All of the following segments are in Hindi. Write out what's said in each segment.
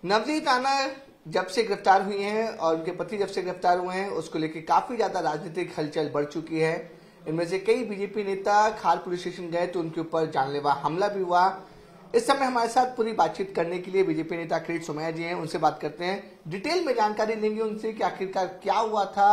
नवनीत राणा जब से गिरफ्तार हुई हैं और उनके पति जब से गिरफ्तार हुए हैं, उसको लेकर काफी ज्यादा राजनीतिक हलचल बढ़ चुकी है। इनमें से कई बीजेपी नेता खार पुलिस स्टेशन गए तो उनके ऊपर जानलेवा हमला भी हुआ। इस समय हमारे साथ पूरी बातचीत करने के लिए बीजेपी नेता किरीट सोमैया जी हैं, उनसे बात करते हैं। डिटेल में जानकारी लेंगे उनसे कि आखिरकार क्या हुआ था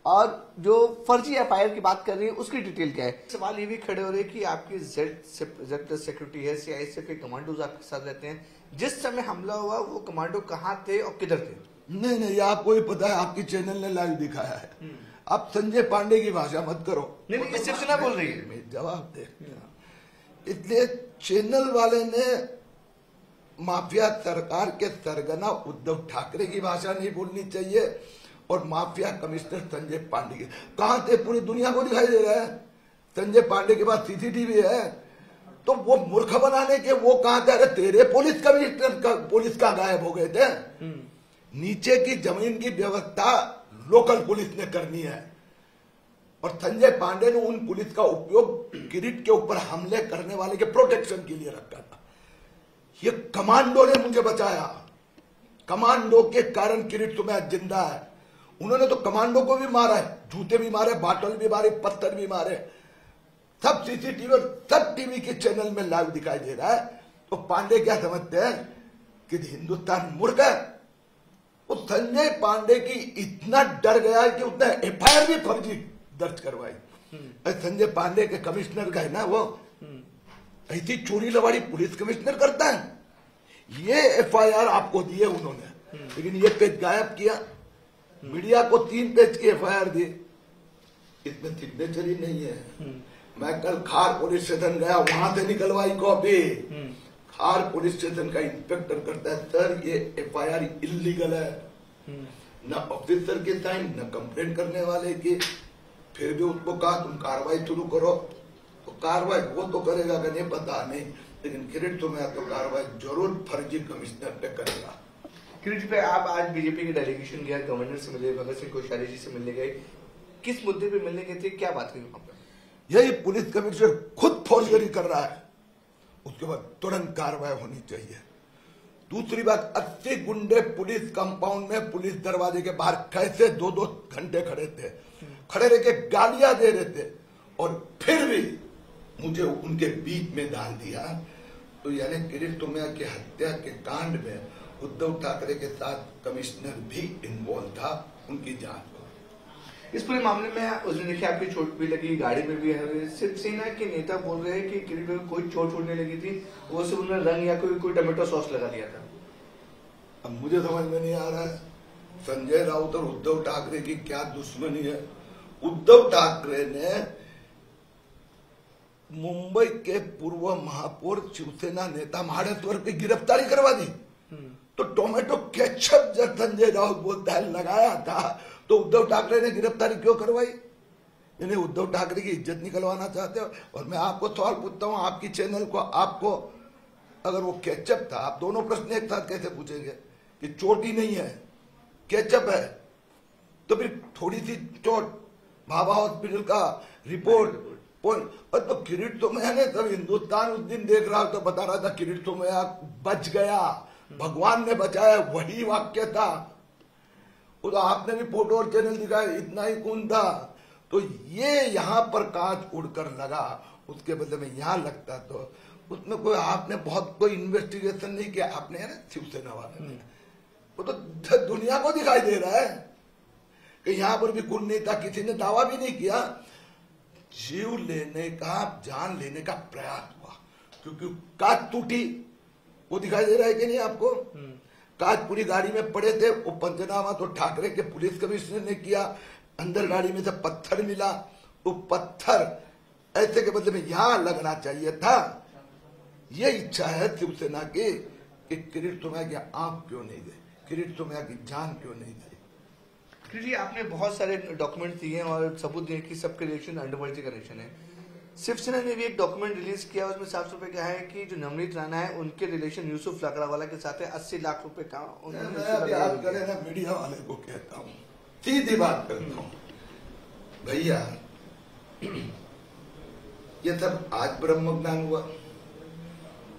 और जो फर्जी एफआईआर की बात कर रही है उसकी डिटेल क्या है। सवाल ये भी खड़े हो रहे हैं कि आपकी जेड सिक्योरिटी है, सीआईएसएफ के कमांडोज आपके साथ रहते हैं। जिस समय हमला हुआ वो कमांडो कहाँ थे और किधर थे? नहीं, ये आपको ही पता है, आपकी चैनल ने लाइव दिखाया है। आप संजय पांडे की भाषा मत करो। नहीं, शिवसेना बोल रही है। जवाब दे। इसलिए चैनल वाले ने माफिया सरकार के सरगना उद्धव ठाकरे की भाषा नहीं बोलनी चाहिए और माफिया कमिश्नर संजय पांडे की। कहां थे? पूरी दुनिया को दिखाई दे रहा है। संजय पांडे के पास सीसीटीवी है, तो वो मूर्ख बनाने के वो कहां थे? अरे तेरे पुलिस कमिश्नर पुलिस का गायब हो गए थे। नीचे की जमीन की व्यवस्था लोकल पुलिस ने करनी है और संजय पांडे ने उन पुलिस का उपयोग किरीट के ऊपर हमले करने वाले के प्रोटेक्शन के लिए रखा था। ये कमांडो ने मुझे बचाया। कमांडो के कारण किरीट सोमैया जिंदा है। उन्होंने तो कमांडो को भी मारा है, जूते भी मारे, बाटल भी मारे, पत्थर भी मारे। सब सीसीटीवी और सब टीवी के चैनल में लाइव दिखाई दे रहा है। तो पांडे क्या समझते हैं कि हिंदुस्तान मूर्ख है? वो संजय पांडे की इतना डर गया है कि उसने एफआईआर भी फर्जी दर्ज करवाई। संजय पांडे के कमिश्नर का है ना, वो ऐसी चोरी लवाड़ी पुलिस कमिश्नर करता है। ये एफआईआर आपको दिए उन्होंने, लेकिन ये पेज गायब किया। मीडिया को 3 पेज की एफआईआर दी, इसमें सिग्नेचर ही नहीं है। मैं कल खार पुलिस स्टेशन गया, वहां से निकलवाई कॉपी। खार पुलिस स्टेशन का इंस्पेक्टर करता है, सर ये एफआईआर इल्लीगल है। न ऑफिसर के साइन, न कंप्लेंट करने वाले की। फिर भी उसको कहा तुम कार्रवाई शुरू करो, तो कार्रवाई वो तो करेगा कि नहीं पता नहीं, लेकिन किरीट सोमैया तो कार्रवाई जरूर फर्जी कमिश्नर पे करेगा। किरीट पे आप आज बीजेपी के डेलीगेशन गया, गवर्नर से मिले, भगत सिंह कोश्यारी जी से मिलने गए, किस मुद्दे पे मिलने गए थे, क्या बात हुई वहां पर? यही पुलिस कमिश्नर खुद फोर्जरी कर रहा है, उसके बाद तुरंत कार्रवाई होनी चाहिए। दूसरी बात, 80 गुंडे पुलिस कंपाउंड में पुलिस दरवाजे के बाहर कैसे 2-2 घंटे खड़े थे, खड़े रह के गालियां दे रहे थे और फिर भी मुझे उनके बीच में डाल दिया। तो यानी किरीट सोमैया की हत्या के कांड में उद्धव ठाकरे के साथ कमिश्नर भी इन्वॉल्व था, उनकी जांच हो। इस पूरे मामले में उस दिन देखिए आपकी चोट भी लगी, गाड़ी में भी है। शिवसेना के नेता बोल रहे हैं कि किरीट में कोई चोट नहीं लगी थी, वो सिर्फ उन्होंने रंग या कोई टमाटो सॉस लगा दिया था। अब मुझे समझ में नहीं आ रहा है संजय राउत और उद्धव ठाकरे की क्या दुश्मनी है। उद्धव ठाकरे ने मुंबई के पूर्व महापौर शिवसेना नेता महाडेश्वर की गिरफ्तारी करवा दी। तो टोमेटो केचप जब संजय राउत बोलता है लगाया था, तो उद्धव ठाकरे ने गिरफ्तारी क्यों करवाई? यानी उद्धव ठाकरे की इज्जत निकलवाना चाहते हो। और मैं आपको सवाल पूछता हूं, आपकी चैनल को, आपको अगर वो केचप था, आप दोनों प्रश्न एक साथ कैसे पूछेंगे कि चोट ही नहीं है, केचप है? तो फिर थोड़ी सी चोट, भाभा हॉस्पिटल का रिपोर्ट और तो किरीट सोमैया ने, सब हिंदुस्तान उस दिन देख रहा था, बता रहा था किरीट सोमैया बच गया, भगवान ने बचाया, वही वाक्य था। तो आपने भी फोटो और चैनल दिखाया, इतना ही खून था। तो ये यहाँ पर कांच उड़कर लगा, उसके बदले में यहाँ लगता, तो उसमें कोई आपने बहुत कोई इन्वेस्टिगेशन नहीं किया। आपने है ना शिवसेना वाले ने, वो तो दुनिया को दिखाई दे रहा है कि यहाँ पर भी खून नहीं था। किसी ने दावा भी नहीं किया। जीव लेने का, जान लेने का प्रयास हुआ, क्योंकि कांच टूटी, वो दिखाई दे रहा है कि नहीं आपको? कांच पूरी गाड़ी में पड़े थे। वो पंचनामा तो ठाकरे के पुलिस कमिश्नर ने किया। अंदर गाड़ी में से पत्थर मिला, वो पत्थर ऐसे के बदले में यहां लगना चाहिए था। ये इच्छा है शिवसेना की कि किरीट सोमैया की आंख क्यों नहीं दे, किरीट सोमैया की जान क्यों नहीं दे। जी, आपने बहुत सारे डॉक्यूमेंट दिए और सबूत दिए कि सबके रिलेशन अंडरवर्ल्ड का रिलेशन है। शिवसेना ने भी एक डॉक्यूमेंट रिलीज किया, उसमें साफ साफ क्या है कि जो नवनीत राणा है उनके रिलेशन यूसुफ लकड़ावाला के साथ है। 80 लाख रुपए का मीडिया वाले को कहता हूँ, सीधी बात करता हूँ, भैया ये सब आज ब्रह्म ज्ञान हुआ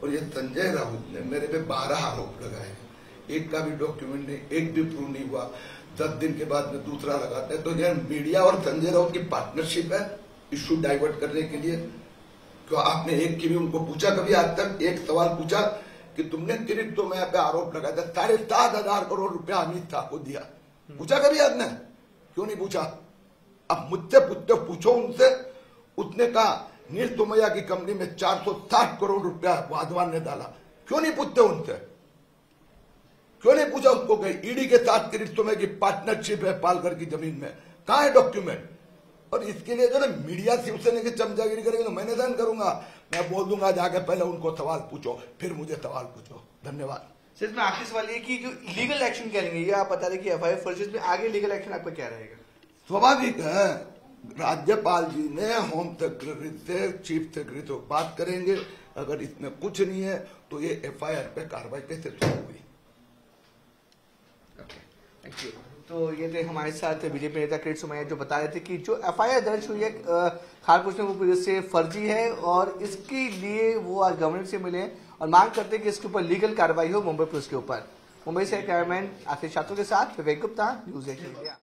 और ये संजय राउत ने मेरे पे 12 आरोप लगाए। एक का भी डॉक्यूमेंट नहीं, एक भी प्रूव नहीं हुआ। 10 दिन के बाद में दूसरा लगाते हैं। तो यह मीडिया और संजय राउत की पार्टनरशिप है इश्यू डाइवर्ट करने के लिए। क्यों आपने एक की भी उनको पूछा कभी आज तक? एक सवाल पूछा कि तुमने किरिट तो मैं पे आरोप लगाया था 7,500 करोड़ रुपया अमित शाह को दिया, पूछा कभी आपने? क्यों नहीं पूछा? अब मुझसे पूछो उनसे। उसने कहा नील तोमैया की कंपनी में 460 करोड़ रुपया वाधवान ने डाला। क्यों नहीं पूछते उनसे? क्यों नहीं पूछा उनको? गई ईडी के साथ किरिट तोमैया की पार्टनरशिप है पालघर की जमीन में, कहां है डॉक्यूमेंट? और इसके लिए जो ना मीडिया शिवसेना की चमचागिरी करेगी तो मैं निदान करूंगा, मैं बोल दूंगा जाके पहले उनको सवाल पूछो फिर मुझे सवाल पूछो। धन्यवाद। सिर्फ में आखिर सवाल ये कि जो लीगल एक्शन क्या लेंगे, ये आप बता रहे कि एफआईआर फर्जी में आगे लीगल एक्शन आपका क्या रहेगा? स्वाभाविक है, राज्यपाल जी ने होम सेक्रेटरी से चीफ सेक्रेटरी से बात करेंगे। अगर इसमें कुछ नहीं है तो ये एफआईआर पे कार्रवाई कैसे शुरू हुई? Thank you. तो ये थे हमारे साथ बीजेपी नेता किरीट सोमैया जो बता रहे थे कि जो एफआईआर दर्ज हुई है खारपुर में वो पुलिस से फर्जी है और इसके लिए वो आज गवर्नर से मिले और मांग करते हैं कि इसके ऊपर लीगल कार्रवाई हो मुंबई पुलिस के ऊपर। मुंबई से कैमरामैन आशीष छात्रों के साथ विवेक गुप्ता, न्यूज़ 18 इंडिया।